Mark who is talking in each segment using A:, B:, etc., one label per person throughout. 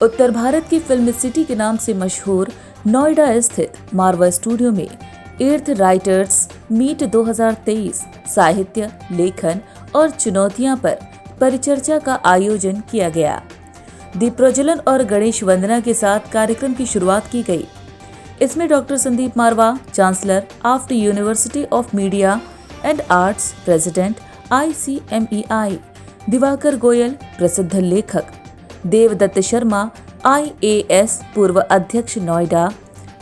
A: उत्तर भारत की film city के नाम से मशहूर नोएडा स्थित मारवा स्टूडियो में 8th राइटर्स मीट 2023 साहित्य, लेखन और चुनौतियां पर परिचर्चा का आयोजन किया गया। दीप प्रज्वलन और गणेश वंदना के साथ कार्यक्रम की शुरुआत की गई। इसमें doctor Sandeep Marwah, chancellor of the university of media and arts, president ICMEI, Diwakar Goyal, प्रसिद्ध लेखक देवदत्त शर्मा, IAS पूर्व अध्यक्ष Noida,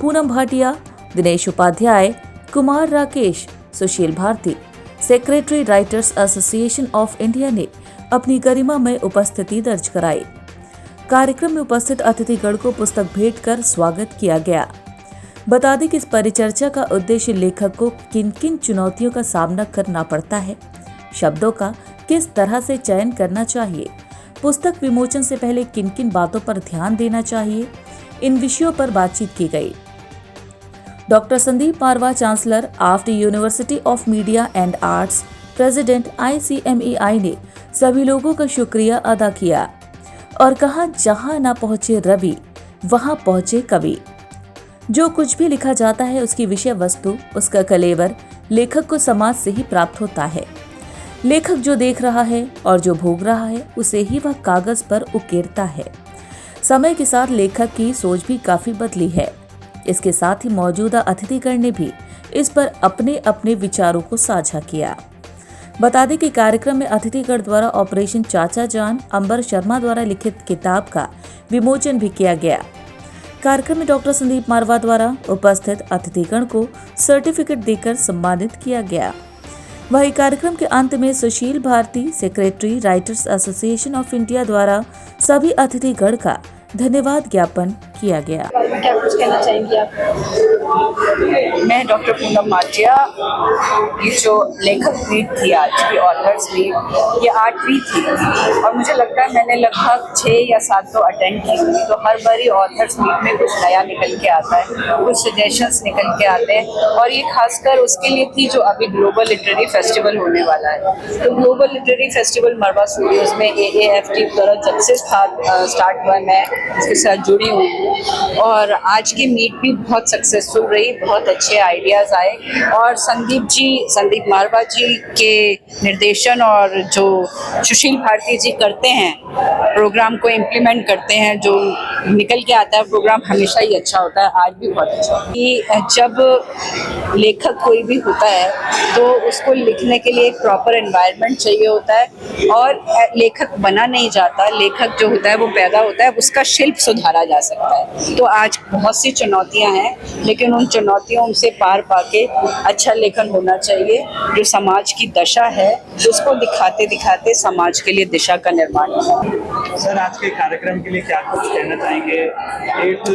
A: Poonam Bhatia, Dinesh Upadhyay, Kumar Rakesh, Sushil Bharti, secretary writers association of India ने अपनी गरिमामय उपस्थिति दर्ज कराई। कार्यक्रम में उपस्थित अतिथिगण को पुस्तक भेंट कर स्वागत किया गया। बता दें कि इस परिचर्चा का उद्देश्य लेखक को किन किन चुनौतियों का सामना करना पड़ता है, शब्दों का किस तरह से चयन करना चाहिए, पुस्तक विमोचन से पहले किन किन बातों पर ध्यान देना चाहिए, इन विषयों पर बातचीत की गई। Doctor Sandeep Marwah, chancellor of the university of media and arts, president ICMEI ने सभी लोगों का शुक्रिया अदा किया और कहा, जहां ना पहुंचे रवि वहां पहुंचे कवि। जो कुछ भी लिखा जाता है उसकी विषय वस्तु, उसका कलेवर लेखक को समाज से ही प्राप्त होता है। लेखक जो देख रहा है और जो भोग रहा है उसे ही वह कागज पर उकेरता है। समय के साथ लेखक की सोच भी काफी बदली है। इसके साथ ही मौजूदा अतिथिगण ने भी इस पर अपने अपने विचारों को साझा किया। बता दें कि कार्यक्रम में अतिथिगण द्वारा ऑपरेशन चाचा जान अंबर शर्मा द्वारा लिखित किताब का विमोचन भी किया गया। कार्यक्रम में डॉक्टर संदीप मारवा द्वारा उपस्थित अतिथिगण को सर्टिफिकेट देकर सम्मानित किया गया। वहीं कार्यक्रम के अंत में Sushil Bharti, secretary writers association of India द्वारा सभी अतिथिगण का धन्यवाद ज्ञापन किया गया।
B: क्या कुछ कहना चाहेंगी आप?
C: मैं डॉक्टर पूनम भाटिया, ये जो लेखक मीट थी आज की ऑथर्स मीट, ये 8वीं थी और मुझे लगता है मैंने लगभग 6 या 7 तो अटेंड की हुई। तो हर बारी ऑथर्स मीट में कुछ नया निकल के आता है, कुछ सजेशंस निकल के आते हैं और ये खासकर उसके लिए थी जो अभी ग्लोबल लिटरेरी फेस्टिवल होने वाला है। तो ग्लोबल लिटरेरी फेस्टिवल मरवा स्टूडियोज में AAFT द्वारा जब से स्टार्ट हुआ, मैं इसके साथ जुड़ी हुई हूँ और आज की मीट भी बहुत सक्सेसफुल रही। बहुत अच्छे आइडियाज़ आए और संदीप मारवा जी के निर्देशन और जो सुशील भारती जी करते हैं, प्रोग्राम को इम्प्लीमेंट करते हैं, जो निकल के आता है प्रोग्राम हमेशा ही अच्छा होता है। आज भी बहुत अच्छा कि जब लेखक कोई भी होता है तो उसको लिखने के लिए एक प्रॉपर एनवायरनमेंट चाहिए होता है और लेखक बना नहीं जाता, लेखक जो होता है वो पैदा होता है, उसका शिल्प सुधारा जा सकता है। तो आज बहुत सी चुनौतियां हैं, लेकिन उन चुनौतियों से पार पाके अच्छा लेखन होना चाहिए। जो समाज की दशा है उसको दिखाते दिखाते समाज के लिए दिशा का निर्माण होगा।
D: सर, आज के कार्यक्रम के लिए क्या कुछ कहना चाहेंगे? 8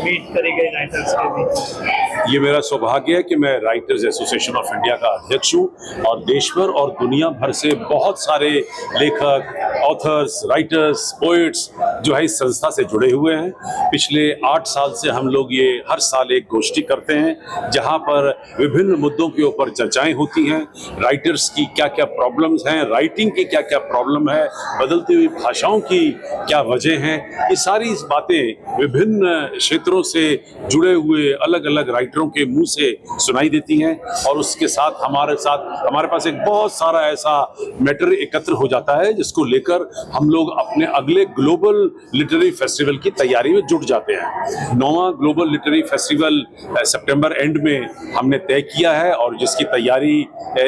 D: मीट करी गई राइटर्स के बीच।
E: ये मेरा सौभाग्य है कि मैं राइटर्स एसोसिएशन ऑफ इंडिया का अध्यक्ष हूँ और देश भर और दुनिया भर से बहुत सारे लेखक, ऑथर्स, राइटर्स, पोइट्स जो है इस संस्था से जुड़े हुए हैं। पिछले 8 साल से हम लोग ये हर साल एक गोष्ठी करते हैं जहाँ पर विभिन्न मुद्दों के ऊपर चर्चाएं होती हैं। राइटर्स की क्या क्या प्रॉब्लम्स हैं, राइटिंग की क्या क्या प्रॉब्लम है, बदलती हुई भाषाओं की क्या वजह हैं, ये सारी इस बातें विभिन्न क्षेत्रों से जुड़े हुए अलग अलग राइटरों के मुंह से सुनाई देती हैं और उसके साथ हमारे पास एक बहुत सारा ऐसा मैटर एकत्र हो जाता है जिसको लेकर हम लोग अपने अगले ग्लोबल लिटरेरी फेस्टिवल की तैयारी में जुट जाते हैं। 9वां ग्लोबल लिटरेरी फेस्टिवल सितंबर एंड में हमने तय किया है और जिसकी तैयारी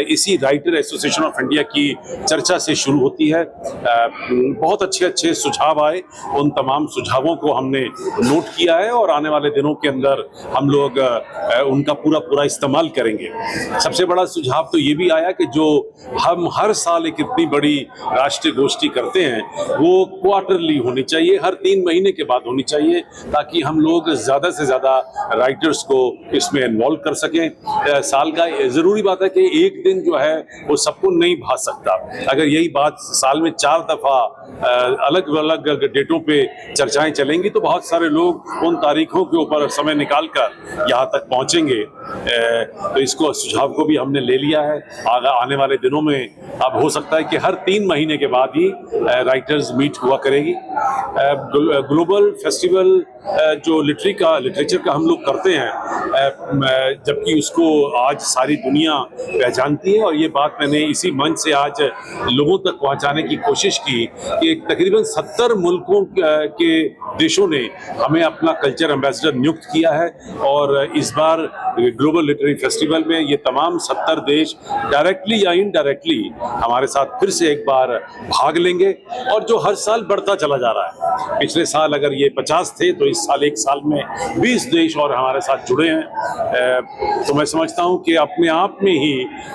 E: इसी राइटर एसोसिएशन ऑफ इंडिया की चर्चा से शुरू होती है। बहुत अच्छे सुझाव आए, उन तमाम सुझावों को हमने नोट किया है और आने वाले दिनों के अंदर हम लोग उनका पूरा इस्तेमाल करेंगे। सबसे बड़ा सुझाव तो ये भी आया कि जो हम हर साल एक इतनी बड़ी राष्ट्रीय गोष्ठी करते हैं वो क्वार्टरली होनी चाहिए, हर 3 महीने के बाद होनी चाहिए, ताकि हम लोग ज़्यादा से ज़्यादा राइटर्स को इसमें इन्वॉल्व कर सकें। साल का ज़रूरी बात है कि एक दिन जो है वो सबको नहीं भा सकता। अगर यही बात साल में 4 दफ़ा अलग अलग डेटों पे चर्चाएं चलेंगी तो बहुत सारे लोग उन तारीखों के ऊपर समय निकाल कर यहाँ तक पहुंचेंगे। तो इसको सुझाव को भी हमने ले लिया है। आने वाले दिनों में अब हो सकता है कि हर 3 महीने के बाद ही राइटर्स मीट हुआ करेगी। ग्लोबल फेस्टिवल जो लिटरेचर का हम लोग करते हैं, जबकि उसको आज सारी दुनिया पहचानती है, और ये बात मैंने इसी मंच से आज लोगों तक पहुंचाने की कोशिश की कि तकरीबन 70 मुल्कों के देशों ने हमें अपना कल्चर एम्बेसडर नियुक्त किया है। और इस बार ग्लोबल लिटरेरी फेस्टिवल में ये तमाम 70 देश डायरेक्टली या इनडायरेक्टली हमारे साथ फिर से एक बार भाग लेंगे, और जो हर साल बढ़ता चला जा रहा है। पिछले साल अगर ये 50 थे तो इस साल एक साल में 20 देश और हमारे साथ जुड़े हैं। तो मैं समझता हूँ कि अपने आप में ही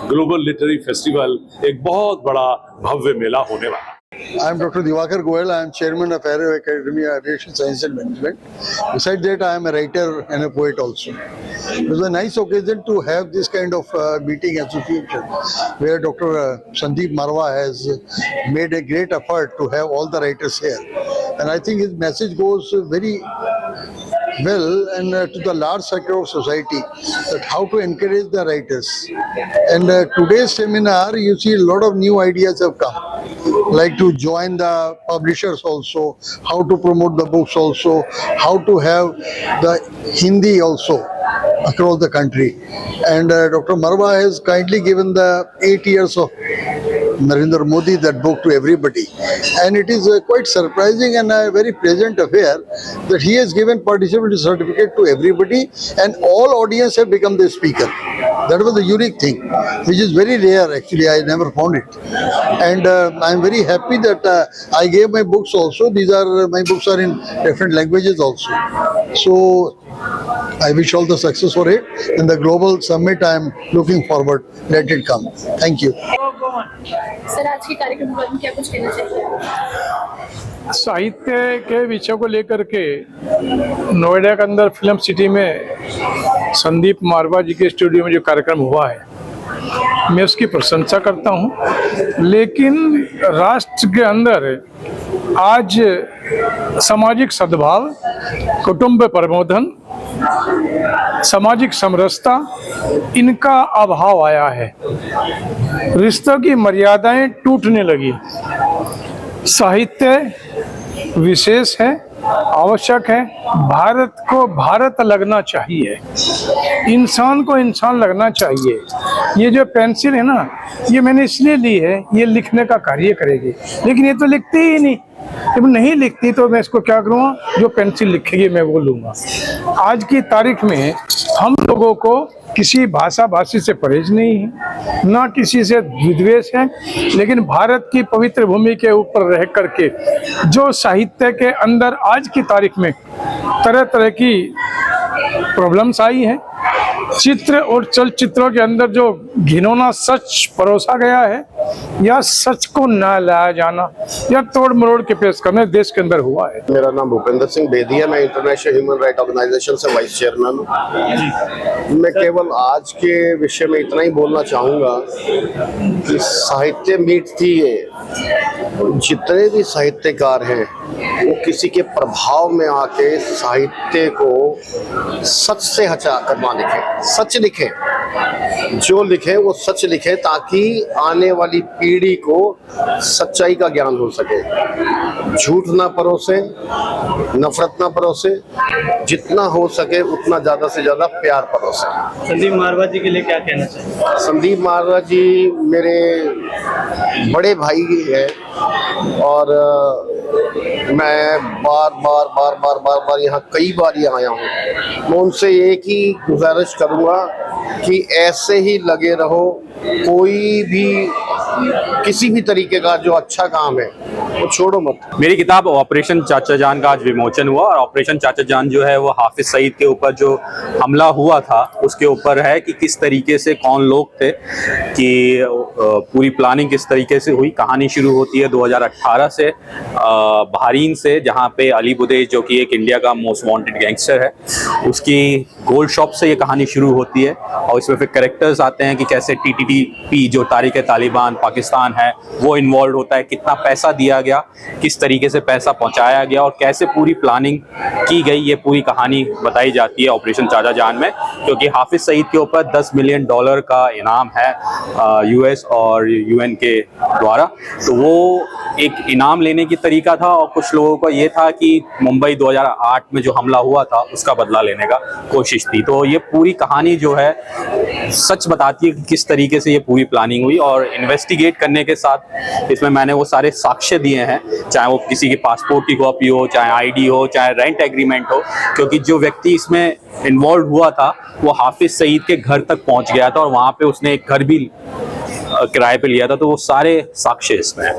E: ग्लोबल लिटरेरी फेस्टिवल एक बहुत बड़ा भव्य मेला होने वाला है।
F: I am Dr. Diwakar Goyal. I am chairman of Aero Academy of Aviation Science and Management. Besides that, I am a writer and a poet also. It was a nice occasion to have this kind of meeting association where Dr. Sandeep Marwa has made a great effort to have all the writers here. And I think his message goes very well and to the large sector of society that how to encourage the writers. And today's seminar, you see a lot of new ideas have come, like to join the publishers also, how to promote the books also, how to have the Hindi also across the country. And Dr. Marwa has kindly given the 8 years of Narendra Modi that book to everybody, and it is quite surprising and a very pleasant affair that he has given participant certificate to everybody, and all audience have become the speaker. That was a unique thing, which is very rare actually. I never found it, and I am very happy that I gave my books also. My books are in different languages also. So I wish all the success for it. In the global summit, I am looking forward. Let it come. Thank you.
B: Sir, आज के कार्यक्रम के बारे में क्या कुछ कहना चाहिए?
G: साहित्य के विषय को लेकर के नोएडा के अंदर फिल्म सिटी में संदीप मारवा जी के स्टूडियो में जो कार्यक्रम हुआ है, मैं उसकी प्रशंसा करता हूं। लेकिन राष्ट्र के अंदर आज सामाजिक सद्भाव, कुटुंब प्रबोधन, सामाजिक समरसता, इनका अभाव आया है। रिश्तों की मर्यादाएं टूटने लगी। साहित्य विशेष है, आवश्यक है। भारत को भारत लगना चाहिए, इंसान को इंसान लगना चाहिए। ये जो पेंसिल है ना, ये मैंने इसलिए ली है, ये लिखने का कार्य करेगी, लेकिन ये तो लिखती ही नहीं। जब नहीं लिखती तो मैं इसको क्या करूँगा? जो पेंसिल लिखेगी मैं वो लूँगा। आज की तारीख में हम लोगों को किसी भाषा भाषी से परहेज नहीं है, ना किसी से विद्वेष है, लेकिन भारत की पवित्र भूमि के ऊपर रह करके जो साहित्य के अंदर आज की तारीख में तरह तरह की प्रॉब्लम्स आई है, चित्र और चलचित्रों के अंदर जो घिनौना सच परोसा गया है, या सच को ना लाया जाना या तोड़ मरोड़ के पेश करने देश के अंदर हुआ है।
H: मेरा नाम भूपेंद्र सिंह बेदी है। मैं इंटरनेशनल ह्यूमन राइट ऑर्गेनाइजेशन से वाइस चेयरमैन हूँ। मैं केवल आज के विषय में इतना ही बोलना चाहूँगा कि साहित्य मीट थी ये। जितने भी साहित्यकार हैं वो किसी के प्रभाव में आके साहित्य को सच से हटा कर ना लिखे, सच लिखे। जो लिखे वो सच लिखे, ताकि आने वाली पीढ़ी को सच्चाई का ज्ञान हो सके। झूठ ना परोसे, नफरत ना परोसे, जितना हो सके उतना ज्यादा से ज्यादा प्यार परोसे।
D: संदीप मारवा जी के लिए क्या कहना चाहिए?
H: संदीप मारवा जी मेरे बड़े भाई है, और मैं बार यहाँ कई बार ही आया हूँ। मैं उनसे एक ही गुजारिश करूँगा कि ऐसे ही लगे रहो। कोई भी किसी भी तरीके का जो अच्छा काम है वो छोड़ो मत।
I: मेरी किताब ऑपरेशन चाचा जान का आज विमोचन हुआ, और ऑपरेशन चाचा जान जो है वो हाफिज सईद के ऊपर जो हमला हुआ था उसके ऊपर है कि किस तरीके से कौन लोग थे, कि पूरी प्लानिंग किस तरीके से हुई। कहानी शुरू होती है 2018 से बहरीन से, जहाँ पे अली बुदेश जो कि एक इंडिया का मोस्ट वांटेड गैंगस्टर है, उसकी गोल्ड शॉप से ये कहानी शुरू होती है। और इसमें फिर कैरेक्टर्स आते हैं कि कैसे TTP जो तारीख तालिबान पाकिस्तान है वो इन्वॉल्व होता है, कितना पैसा दिया गया, किस तरीके से पैसा पहुंचाया गया और कैसे पूरी प्लानिंग की गई, ये पूरी कहानी बताई जाती है ऑपरेशन चाचा जान में। क्योंकि हाफिज सईद के ऊपर $10 मिलियन का इनाम है US और UN के द्वारा, तो वो एक इनाम लेने की तरीका था और कुछ लोगों का ये था कि मुंबई 2008 में जो हमला हुआ था उसका बदला लेने का कोशिश थी। तो ये पूरी कहानी जो है सच बताती है कि किस तरीके से ये पूरी प्लानिंग हुई, और इन्वेस्टिगेट करने के साथ इसमें मैंने वो सारे साक्ष्य दिए हैं, चाहे वो किसी के पासपोर्ट की कॉपी हो, चाहे ID हो, चाहे रेंट एग्रीमेंट हो, क्योंकि जो व्यक्ति इसमें इन्वॉल्व हुआ था वो हाफिज सईद के घर तक पहुंच गया था और वहां पे उसने एक घर भी किराए पे लिया था, तो वो सारे साक्ष्य इसमें हैं।